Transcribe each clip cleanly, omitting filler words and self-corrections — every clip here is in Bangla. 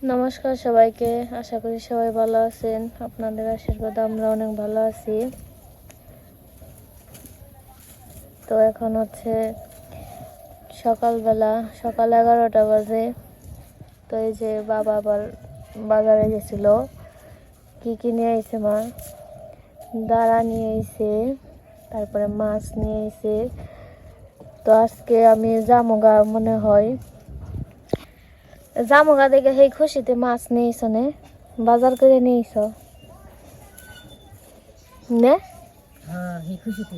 নমস্কার সবাইকে, আশা করি সবাই ভালো আছেন। আপনাদের আশীর্বাদে আমরা অনেক ভালো আছি। তো এখন হচ্ছে সকালবেলা, সকাল 11টা বাজে। তো এই যে বাবা আবার বাজারে গেছিল। কি কি নিয়ে আইছে মা? দাঁড়া নিয়ে আইছে, তারপরে মাছ নিয়ে আইছে। তো আজকে আমি জামুগা মনে হয় জামুগা দেখে সেই খুশিতে মাছ নিয়েছ নে, বাজার করে নিয়েছ নে? হ্যাঁ, এই খুশিতে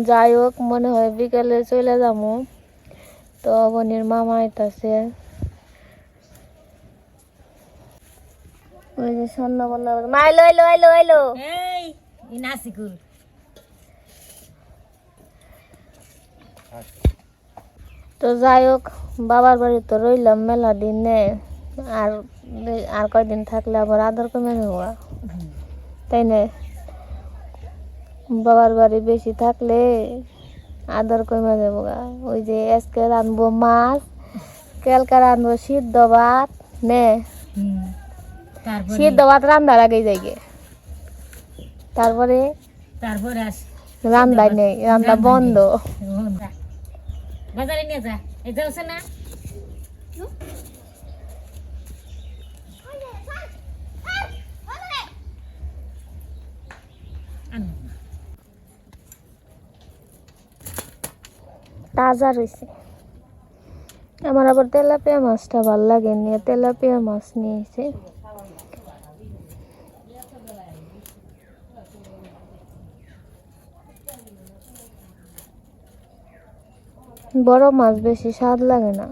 যাই হোক, মনে হয় বিকালে চলে যাবো। তো বোনের মামা আইতাছে, ওই যে সন্ধ্যা বন্ধা মা এলো এলো এলো এলো। এই নাসিকুল তো যাই হোক, বাবার বাড়ি তো রইলাম মেলা দিনে, আর আর কয়দিন থাকলে আবার আদর কমে যাবো, তাই না? বাবার বাড়ি বেশি থাকলে আদর কমে যাবো। ওই যে আজকে রানবো মাছ, কালকে রানবো সিদ্ধ ভাত নে। সিদ্ধ ভাত রান্নার আগেই যাই গে, তারপরে তারপরে আস রান্দাই নেই, রান্না বন্ধ। বাজারে নিয়ে যা, এই যাচ্ছে না তাজা রয়েছে। আমার আবার তেলাপিয়া মাছটা ভাল লাগে, নিয়ে তেলাপিয়া মাছ নিয়েছে। বড় মাছ বেশি স্বাদ লাগে না।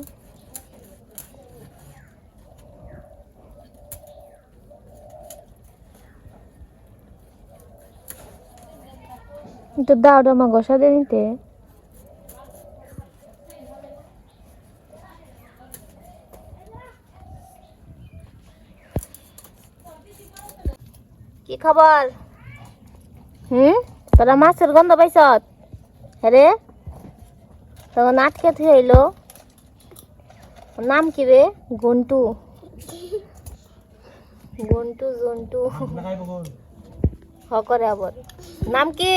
তো দাওটা মা ঘষা দিয়ে নিতে। কি খবর? তোরা মাছের গন্ধ পাইছ? হ্যাঁ, তখন আটকে থইল। নাম কি রে? গন্টু গন্টু জন্টু করে আবার। নাম কি?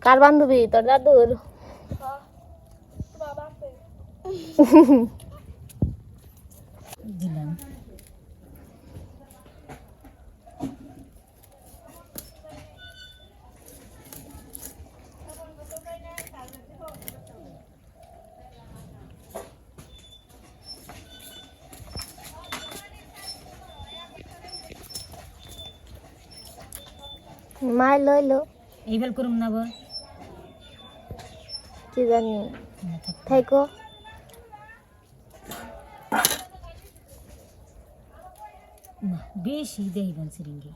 কার বান্ধবী? তোর দাদুর? দিলাম। মাই লইলো এইবার করুম না বল, কি জানি, থাইকো। বেশি দেইবেন সিরিঙ্গি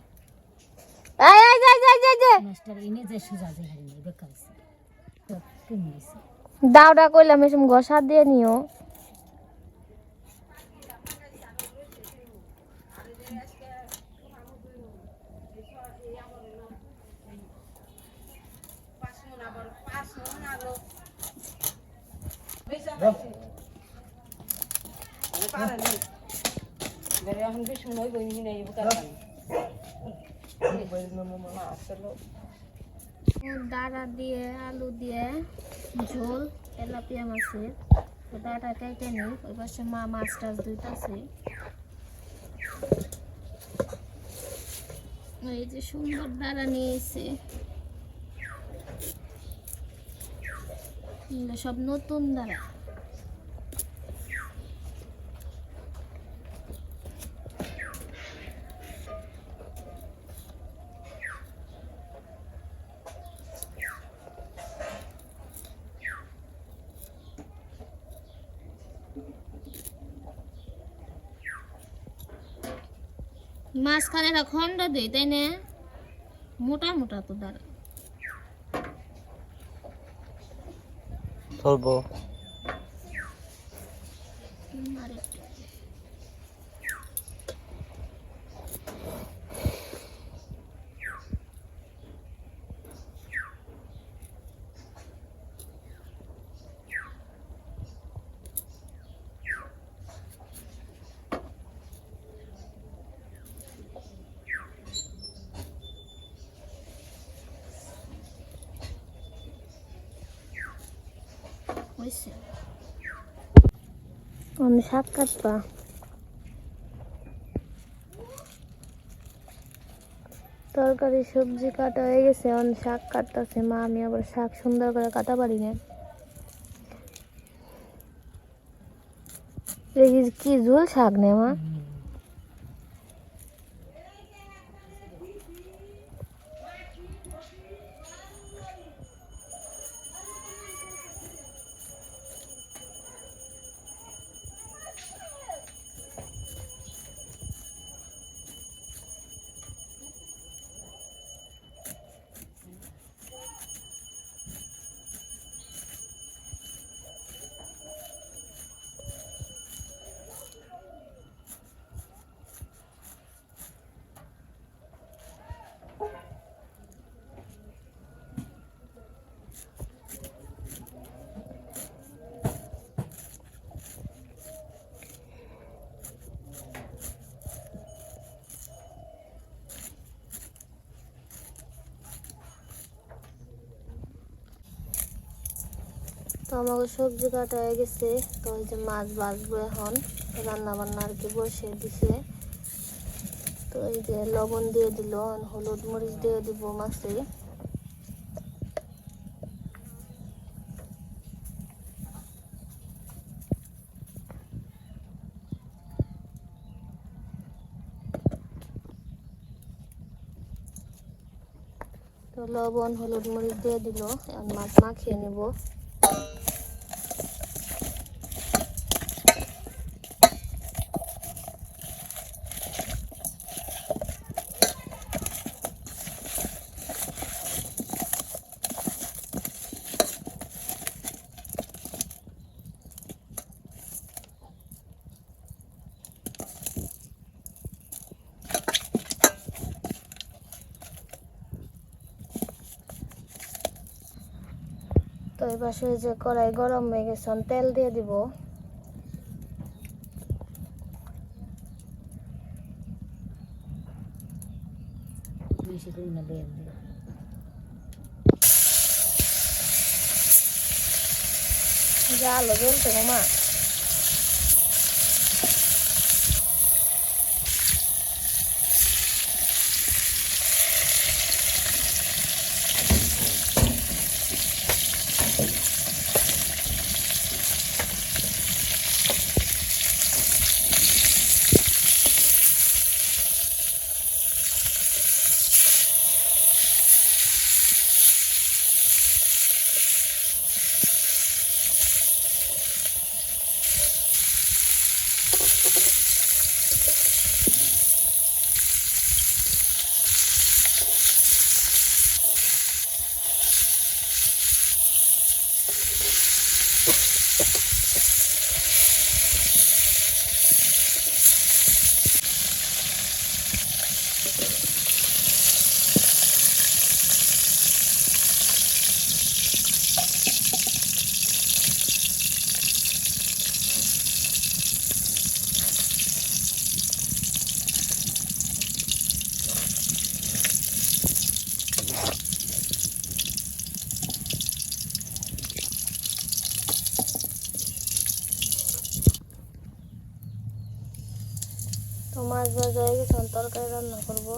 এই এই যাই যাই যাই যাই, মাস্টার এনে যে সুজা যে হারিয়ে বেকার তো কমে গেছে। দাওটা কইলাম এসম ঘষা দিয়ে নিও। ডাঁটা দিয়ে আলু দিয়ে ঝোল তেলাপিয়া মাছের। তো ডাঁটা কেটে নিই, ওই পাশে মা মাছ টাছ ধুইতাছে। এই যে সুন্দর ডাঁটা নিয়ে এসে, সব নতুন ডাঁটা। মাঝখানে একটা খন্ড দেয়, তাই না? মোটা মোটা তো দাঁড়া ধরবো। হয়েছে। অনেক শাক কাটবা। তরকারি সবজি কাটা হয়ে গেছে, অনেক শাক কাটতেছে মা। আমি আবার শাক সুন্দর করে কাটা পারি না। কি ঝোল শাক নে মা? তো আমাকে সবজি কাটা হয়ে গেছে। তো ওই যে মাছ ভাজবো এখন, রান্না বান্না আর কি বসিয়ে দিছে। তো এই যে লবণ দিয়ে দিল, হলুদ মরিচ দিয়ে দিব মাছে। তো লবণ হলুদ মরিচ দিয়ে দিল, এখন মাছ মাখিয়ে নিব। তো এই পাশে যে কড়াই গরম হয়ে গেছে, তেল দিয়ে দিব। বেশি করে না বের দিয়ে জালো জ্বলছে মা। তো মাছ ভাজা হয়ে গেছে, তরকারি রান্না করবো।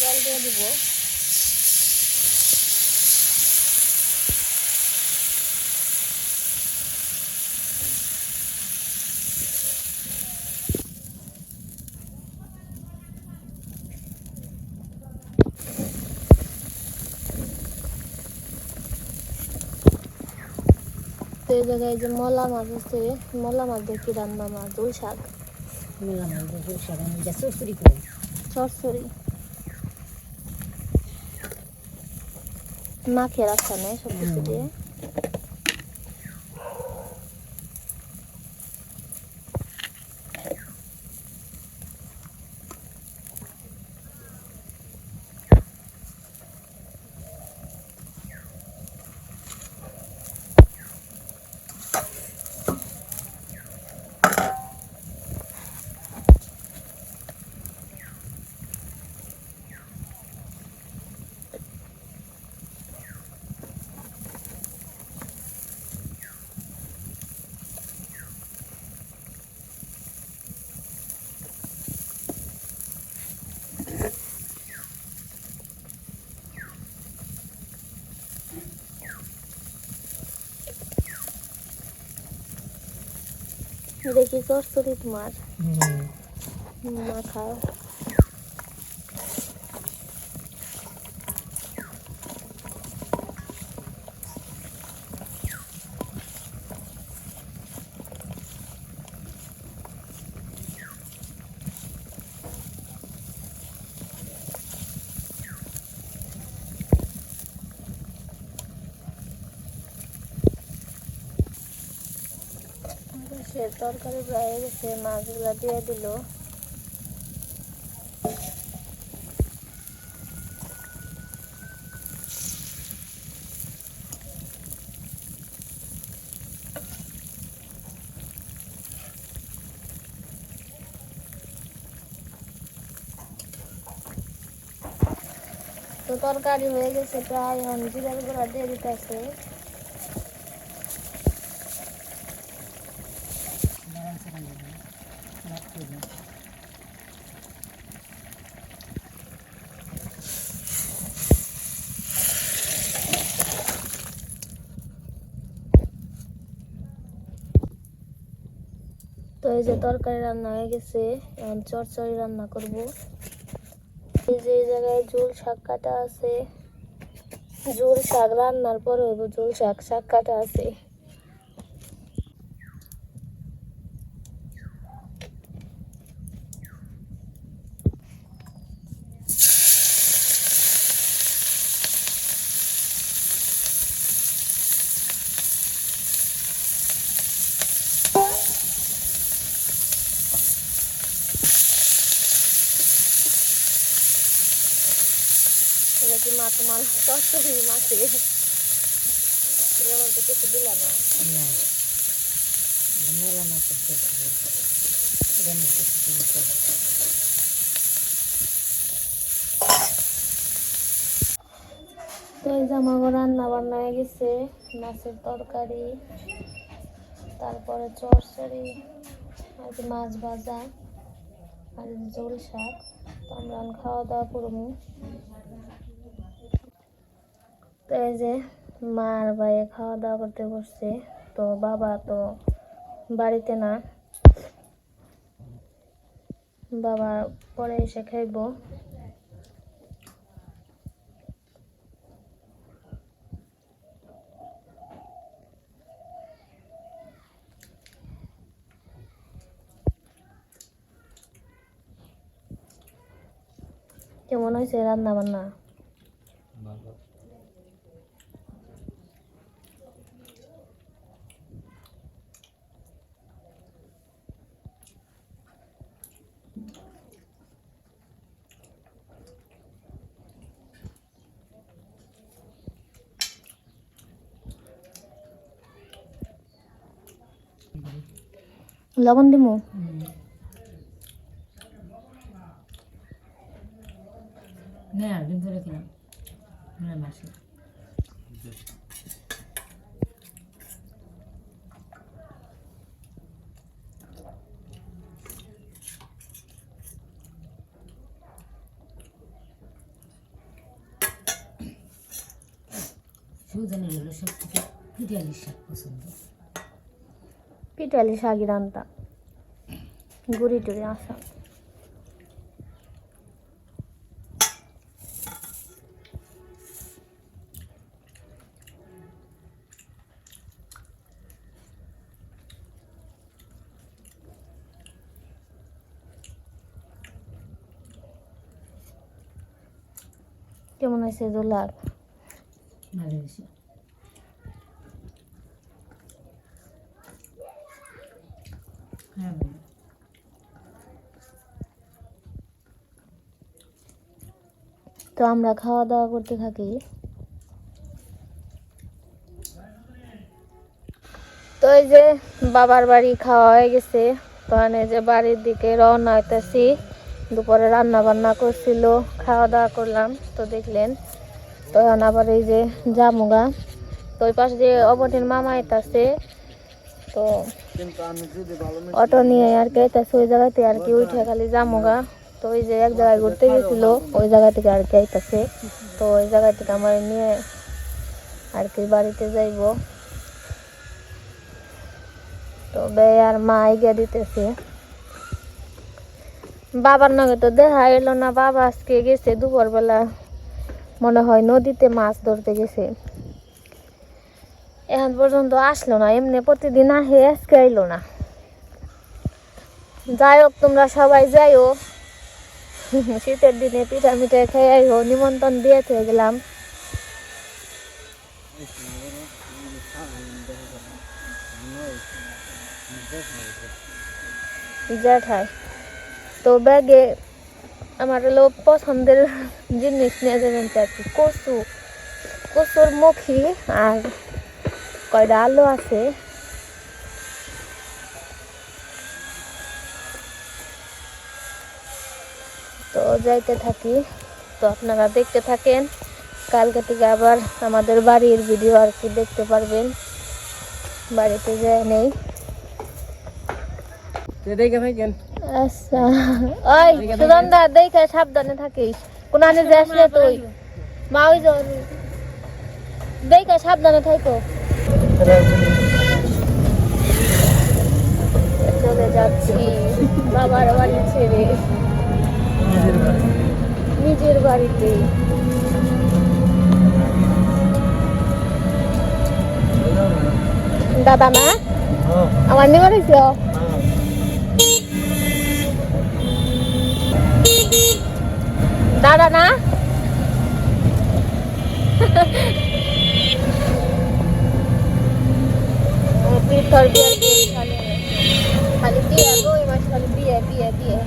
জল দিয়ে দিব। তো এই জায়গায় যে মলা মাছ আছে, মলা মাছ দিয়ে কি রান্না মাছ, ঝোল শাক, মূলা মাছ দিয়ে ঝোল শাক আমি যা চুরচুরি করে চচ্চড়ি মাখিয়ে রাখা নেই সব কিছু দিয়ে। এটা কি চচ্চড়ি তোমার মাখা? সে তরকারি প্রায় হয়ে গেছে, মাছগুলা দিয়ে দিল। তো তরকারি হয়ে গেছে প্রায়, এখন জিরার গুঁড়া দিয়ে দিতেছে। গরম সেখান দেবো রাত করবো তো এই যে তরকারি রান্না হয়ে গেছে, এখন চচ্চড়ি রান্না করব। এই যে এই জায়গায় ঝোল শাক কাটা আছে, ঝোল শাক রান্নার পরে হইব, ঝোল শাক শাক কাটা আছে। এটা কি মা তোমার চচ্চড়ি মাছে? এর মধ্যে কিছু দিলা না? না মূলা মাছের চুরচুরি এটার মধ্যে কিছু দিতে হবে। তো এই যে আমার রান্না বান্না হয়ে গেছে, মাছের তরকারি, তারপরে চচ্চড়ি, আর যে মাছ ভাজা, আর এই যে ঝোল শাক। তো আমরা এখন খাওয়া দাওয়া করবো। তো এই যে মা আর ভাইয়ে খাওয়া দাওয়া করতে বসছে। তো বাবা তো বাড়িতে না, বাবা পরে এসে খাইবো। কেমন হয়েছে রান্না বান্না? লবণ দিমু? না দিন ধরে খেলাম মূলা মাছে সুজনের হলো সব থেকে পিঠালি শাক পছন্দ। পিঠালি শাকি রান্তা গুড়ি টুড়ি আসা। কেমন হয়েছে দোলাপ? ভালো হয়েছে। হ্যাঁ ভালো। তো আমরা খাওয়া দাওয়া করতে থাকি। তো এই যে বাবার বাড়ি খাওয়া হয়ে গেছে, তখন এই যে বাড়ির দিকে রওনা হইতেছি। দুপুরে রান্না বান্না করছিল, খাওয়া দাওয়া করলাম তো দেখলেন। তো এখন আবার এই যে জামুগা, তো ওই পাশে যে অবনীর মামা আইতাছে, তো অটো নিয়ে আর কি আইতাছে ওই জায়গাতে আর কি উঠে খালি জামুগা। তো ওই যে এক জায়গায় ঘুরতে গেছিল ওই জায়গা থেকে আর কি আইতাছে, তো ওই জায়গা থেকে আমার নিয়ে আর কি বাড়িতে যাইব। তো বে আর মা এগিয়ে দিতেছে। বাবার নাকি তো দেখা এলো না, বাবা আজকে গেছে দুপুরবেলা মনে হয় নদীতে মাছ ধরতে গেছে, এখন পর্যন্ত আসলো না। এমনি প্রতিদিন আহে, আজকে এলো না। যাই হোক, তোমরা সবাই যাইও, শীতের দিনে পিঠা মিঠা খেয়ে আইও, নিমন্ত্রণ দিয়ে থেকে গেলাম। জ্যাঠাই তো ব্যাগে আমার হলো পছন্দের জিনিস নিয়ে যাবেন আর কি, কচু, কচুর মুখি আর কয়টা আলু আছে। তো যাইতে থাকি, তো আপনারা দেখতে থাকেন। কালকে থেকে আবার আমাদের বাড়ির ভিডিও আর কি দেখতে পারবেন। বাড়িতে যায় নেই। আচ্ছা ওই সুগন্ধা দেখে সাবধানে থাকিস, কোন আনে যাস না তুই। মা ওই দেখে সাবধানে থাকো। চলে যাচ্ছি বাবার বাড়ি ছেড়ে নিজের বাড়িতে। দাদা না আমার নিয়ে বাড়িছ দাদা না খালি বিয়ে গো, এবার খালি বিয়ে বিয়ে বিয়ে।